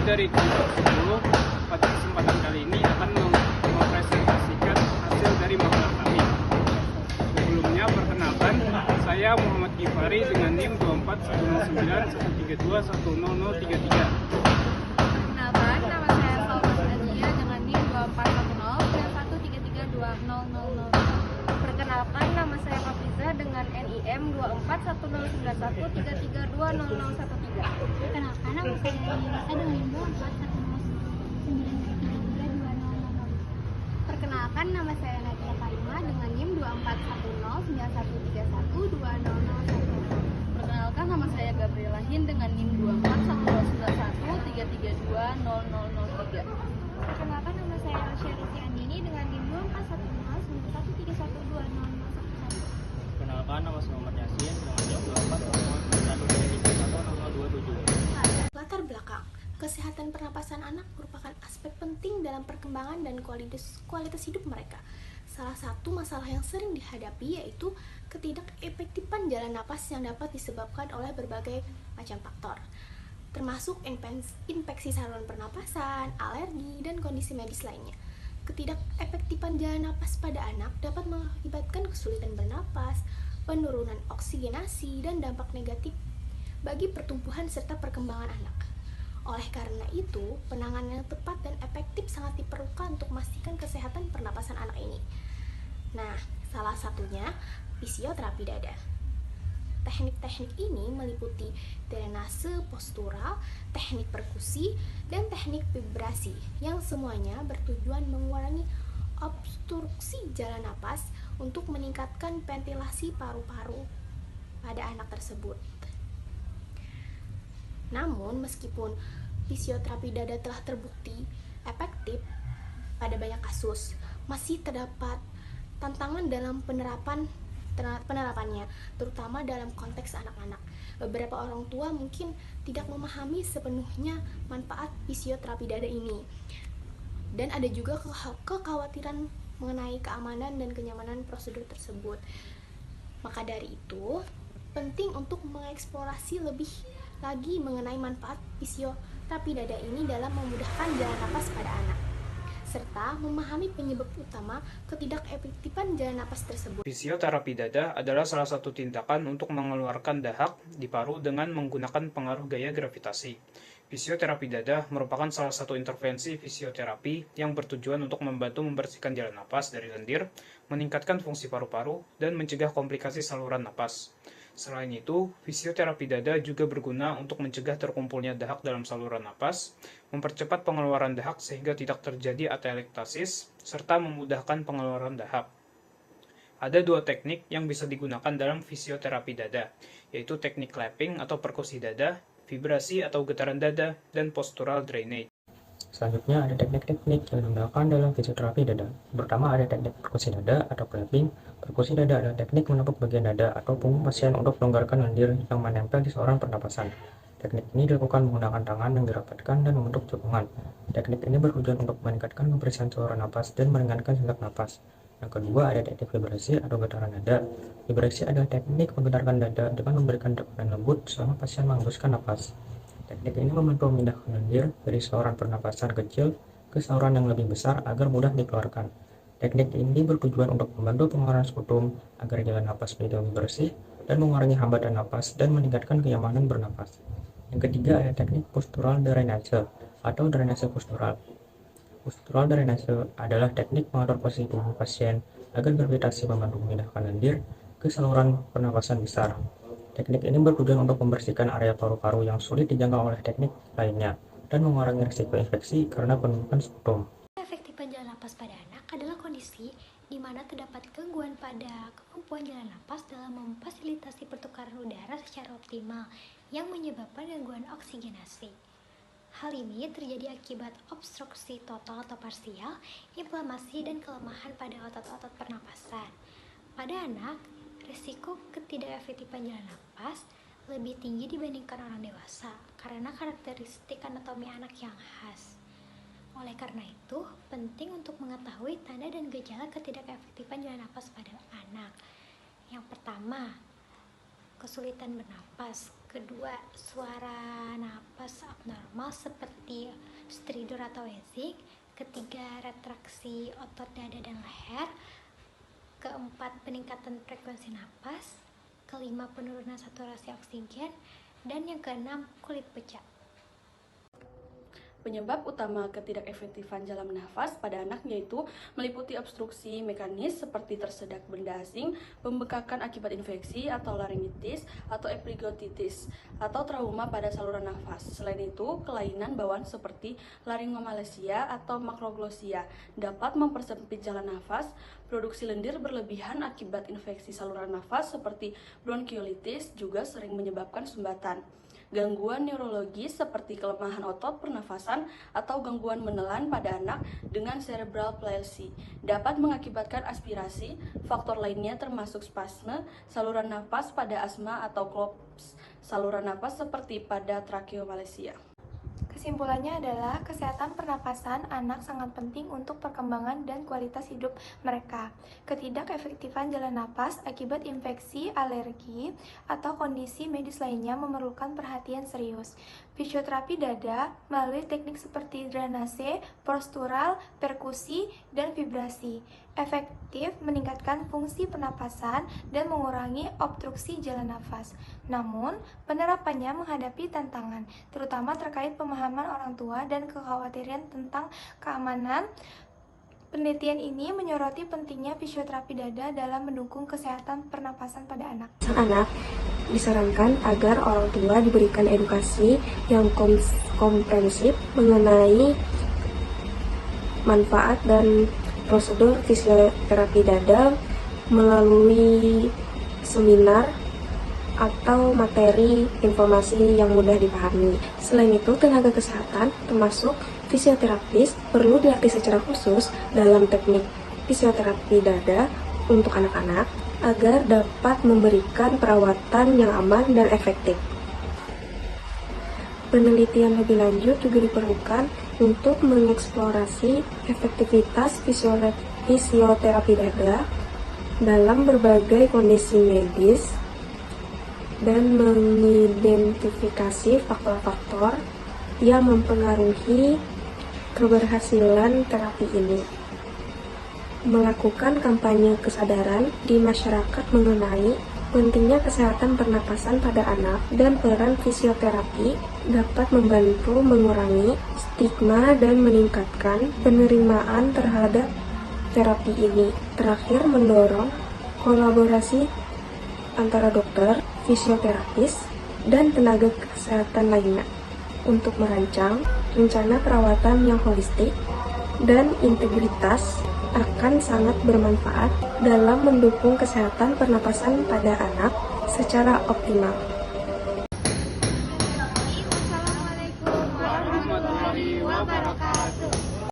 dari kelompok 10 pada kesempatan kali ini akan mempresentasikan hasil dari makalah kami. Sebelumnya perkenalkan, saya Muhammad Gifari dengan NIM 2410913210033. Perkenalkan, nama saya Salma Azia dengan NIM 241091332000. Perkenalkan, nama saya Hafiza dengan NIM 24109133200013. Perkenalkan, nama saya Nisa dengan NIM 2410933200. Perkenalkan, nama saya Nadia Kaima dengan NIM 241091312000. Perkenalkan, nama saya Gabriela Hin dengan NIM 24109133200003. Perkenalkan, nama saya Syarisi Andini dengan NIM 24109131200011. Perkenalkan, nama saya Muhammad Yasin dengan NIM 2410131027. Latar belakang, kesehatan pernapasan anak merupakan aspek penting dalam perkembangan dan kualitas hidup mereka. Salah satu masalah yang sering dihadapi yaitu ketidakefektifan jalan napas yang dapat disebabkan oleh berbagai macam faktor, termasuk infeksi saluran pernapasan, alergi, dan kondisi medis lainnya. Ketidakefektifan jalan napas pada anak dapat mengakibatkan kesulitan bernapas, penurunan oksigenasi, dan dampak negatif bagi pertumbuhan serta perkembangan anak. Oleh karena itu, penanganan yang tepat dan efektif sangat diperlukan untuk memastikan kesehatan pernapasan anak ini. Nah, salah satunya fisioterapi dada. Teknik-teknik ini meliputi drainase postural, teknik perkusi, dan teknik vibrasi yang semuanya bertujuan mengurangi obstruksi jalan napas untuk meningkatkan ventilasi paru-paru pada anak tersebut. Namun, meskipun fisioterapi dada telah terbukti efektif pada banyak kasus, masih terdapat tantangan dalam penerapannya, terutama dalam konteks anak-anak. Beberapa orang tua mungkin tidak memahami sepenuhnya manfaat fisioterapi dada ini, dan ada juga kekhawatiran mengenai keamanan dan kenyamanan prosedur tersebut. Maka dari itu, penting untuk mengeksplorasi lebih lagi mengenai manfaat fisioterapi dada ini dalam memudahkan jalan napas pada anak, serta memahami penyebab utama ketidakefektifan jalan napas tersebut. Fisioterapi dada adalah salah satu tindakan untuk mengeluarkan dahak di paru dengan menggunakan pengaruh gaya gravitasi. Fisioterapi dada merupakan salah satu intervensi fisioterapi yang bertujuan untuk membantu membersihkan jalan napas dari lendir, meningkatkan fungsi paru-paru, dan mencegah komplikasi saluran napas. Selain itu, fisioterapi dada juga berguna untuk mencegah terkumpulnya dahak dalam saluran napas, mempercepat pengeluaran dahak sehingga tidak terjadi atelektasis, serta memudahkan pengeluaran dahak. Ada dua teknik yang bisa digunakan dalam fisioterapi dada, yaitu teknik clapping atau perkusi dada, vibrasi atau getaran dada, dan postural drainage. Selanjutnya ada teknik-teknik yang digunakan dalam fisioterapi dada. Pertama ada teknik perkusi dada atau clapping. Perkusi dada adalah teknik menepuk bagian dada atau punggung pasien untuk melonggarkan lendir yang menempel di saluran pernapasan. Teknik ini dilakukan menggunakan tangan yang dirapatkan dan membentuk cekungan. Teknik ini bertujuan untuk meningkatkan kebersihan saluran napas dan meringankan sesak napas. Yang kedua ada teknik vibrasi atau getaran dada. Vibrasi adalah teknik menggetarkan dada dengan memberikan tekanan lembut selama pasien menghembuskan napas. Teknik ini membantu memindahkan lendir dari saluran pernapasan kecil ke saluran yang lebih besar agar mudah dikeluarkan. Teknik ini bertujuan untuk membantu pengeluaran sputum agar jalan napas menjadi lebih bersih dan mengurangi hambatan napas dan meningkatkan kenyamanan bernapas. Yang ketiga ada teknik postural drainase atau drainase postural. Postural drainase adalah teknik mengatur posisi tubuh pasien agar gravitasi membantu memindahkan lendir ke saluran pernapasan besar. Teknik ini bertujuan untuk membersihkan area paru-paru yang sulit dijangkau oleh teknik lainnya dan mengurangi risiko infeksi karena penumpukan sputum. Efektifan jalan napas pada anak adalah kondisi di mana terdapat gangguan pada kemampuan jalan napas dalam memfasilitasi pertukaran udara secara optimal yang menyebabkan gangguan oksigenasi. Hal ini terjadi akibat obstruksi total atau parsial, inflamasi, dan kelemahan pada otot-otot pernapasan. Pada anak, risiko ketidakefektifan jalan napas lebih tinggi dibandingkan orang dewasa karena karakteristik anatomi anak yang khas. Oleh karena itu, penting untuk mengetahui tanda dan gejala ketidakefektifan jalan napas pada anak. Yang pertama, kesulitan bernapas. Kedua, suara napas abnormal seperti stridor atau wheezing. Ketiga, retraksi otot dada dan leher. Keempat, peningkatan frekuensi napas. Kelima, penurunan saturasi oksigen. Dan yang keenam, kulit pecah. Penyebab utama ketidakefektifan jalan nafas pada anak yaitu meliputi obstruksi mekanis seperti tersedak benda asing, pembekakan akibat infeksi atau laringitis atau epiglottitis, atau trauma pada saluran nafas. Selain itu, kelainan bawaan seperti laringomalacia atau makroglosia dapat mempersempit jalan nafas. Produksi lendir berlebihan akibat infeksi saluran nafas seperti bronkiolitis juga sering menyebabkan sumbatan. Gangguan neurologis seperti kelemahan otot pernafasan atau gangguan menelan pada anak dengan cerebral palsy dapat mengakibatkan aspirasi. Faktor lainnya termasuk spasme saluran napas pada asma atau kolaps saluran napas seperti pada tracheomalacia. Kesimpulannya adalah kesehatan pernapasan anak sangat penting untuk perkembangan dan kualitas hidup mereka. Ketidakefektifan jalan napas akibat infeksi, alergi, atau kondisi medis lainnya memerlukan perhatian serius. Fisioterapi dada melalui teknik seperti drainase, postural, perkusi, dan vibrasi efektif meningkatkan fungsi pernapasan dan mengurangi obstruksi jalan nafas. Namun, penerapannya menghadapi tantangan, terutama terkait pemahaman orang tua dan kekhawatiran tentang keamanan. Penelitian ini menyoroti pentingnya fisioterapi dada dalam mendukung kesehatan pernapasan pada anak. Sang anak disarankan agar orang tua diberikan edukasi yang komprehensif mengenai manfaat dan prosedur fisioterapi dada melalui seminar atau materi informasi yang mudah dipahami. Selain itu, tenaga kesehatan termasuk fisioterapis perlu dilatih secara khusus dalam teknik fisioterapi dada untuk anak-anak agar dapat memberikan perawatan yang aman dan efektif. Penelitian lebih lanjut juga diperlukan untuk mengeksplorasi efektivitas fisioterapi dada dalam berbagai kondisi medis dan mengidentifikasi faktor-faktor yang mempengaruhi keberhasilan terapi ini. Melakukan kampanye kesadaran di masyarakat mengenai pentingnya kesehatan pernapasan pada anak dan peran fisioterapi dapat membantu mengurangi stigma dan meningkatkan penerimaan terhadap terapi ini. Terakhir, mendorong kolaborasi antara dokter, fisioterapis, dan tenaga kesehatan lainnya untuk merancang rencana perawatan yang holistik dan integritas akan sangat bermanfaat dalam mendukung kesehatan pernapasan pada anak secara optimal.